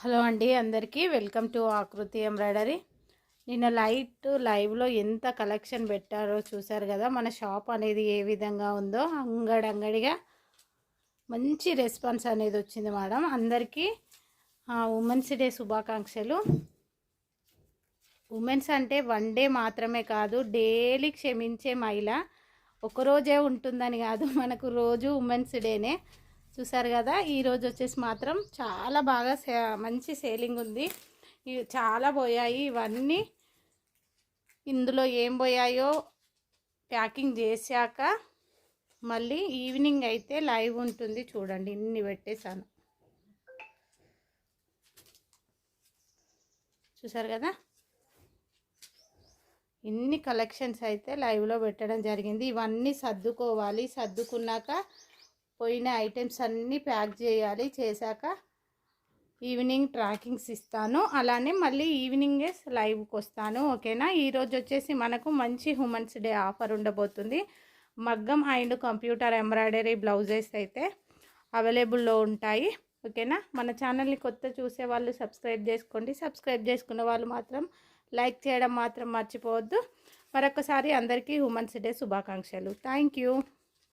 Hello అండి, అందరికీ welcome to ఆకృతి ఎంబ్రాయిడరీ. నిన్న లైవ్లో ఎంత కలెక్షన్ పెట్టారో చూసారు కదా. మన షాప్ అనేది ఏ విధంగా ఉందో అంగడిగా మంచి రెస్పాన్స్ అనేది వచ్చింది మేడం. అందరికీ ఉమెన్స్ డే శుభాకాంక్షలు. ఉమెన్స్ అంటే వన్ డే మాత్రమే కాదు, డైలీ క్షమించే మహిళ. ఒకరోజే ఉంటుందని కాదు, మనకు రోజు ఉమెన్స్ డేనే. చూసారు కదా, ఈరోజు వచ్చేసి మాత్రం చాలా బాగా మంచి సేలింగ్ ఉంది. చాలా పోయాయి ఇవన్నీ. ఇందులో ఏం పోయాయో ప్యాకింగ్ చేశాక మళ్ళీ ఈవినింగ్ అయితే లైవ్ ఉంటుంది. చూడండి, ఇన్ని పెట్టేశాను. చూసారు కదా, ఇన్ని కలెక్షన్స్ అయితే లైవ్లో పెట్టడం జరిగింది. ఇవన్నీ సర్దుకోవాలి. సర్దుకున్నాక పోయిన ఐటమ్స్ అన్నీ ప్యాక్ చేయాలి. చేశాక ఈవినింగ్ ట్రాకింగ్స్ ఇస్తాను. అలానే మళ్ళీ ఈవినింగే లైవ్కి వస్తాను. ఓకేనా. ఈరోజు వచ్చేసి మనకు మంచి ఉమెన్స్ డే ఆఫర్ ఉండబోతుంది. మగ్గం అండ్ కంప్యూటర్ ఎంబ్రాయిడరీ బ్లౌజెస్ అయితే అవైలబుల్లో ఉంటాయి. ఓకేనా. మన ఛానల్ని కొత్త చూసే వాళ్ళు సబ్స్క్రైబ్ చేసుకోండి. సబ్స్క్రైబ్ చేసుకున్న వాళ్ళు మాత్రం లైక్ చేయడం మాత్రం మర్చిపోవద్దు. మరొకసారి అందరికీ ఉమెన్స్ డే శుభాకాంక్షలు. Thank you.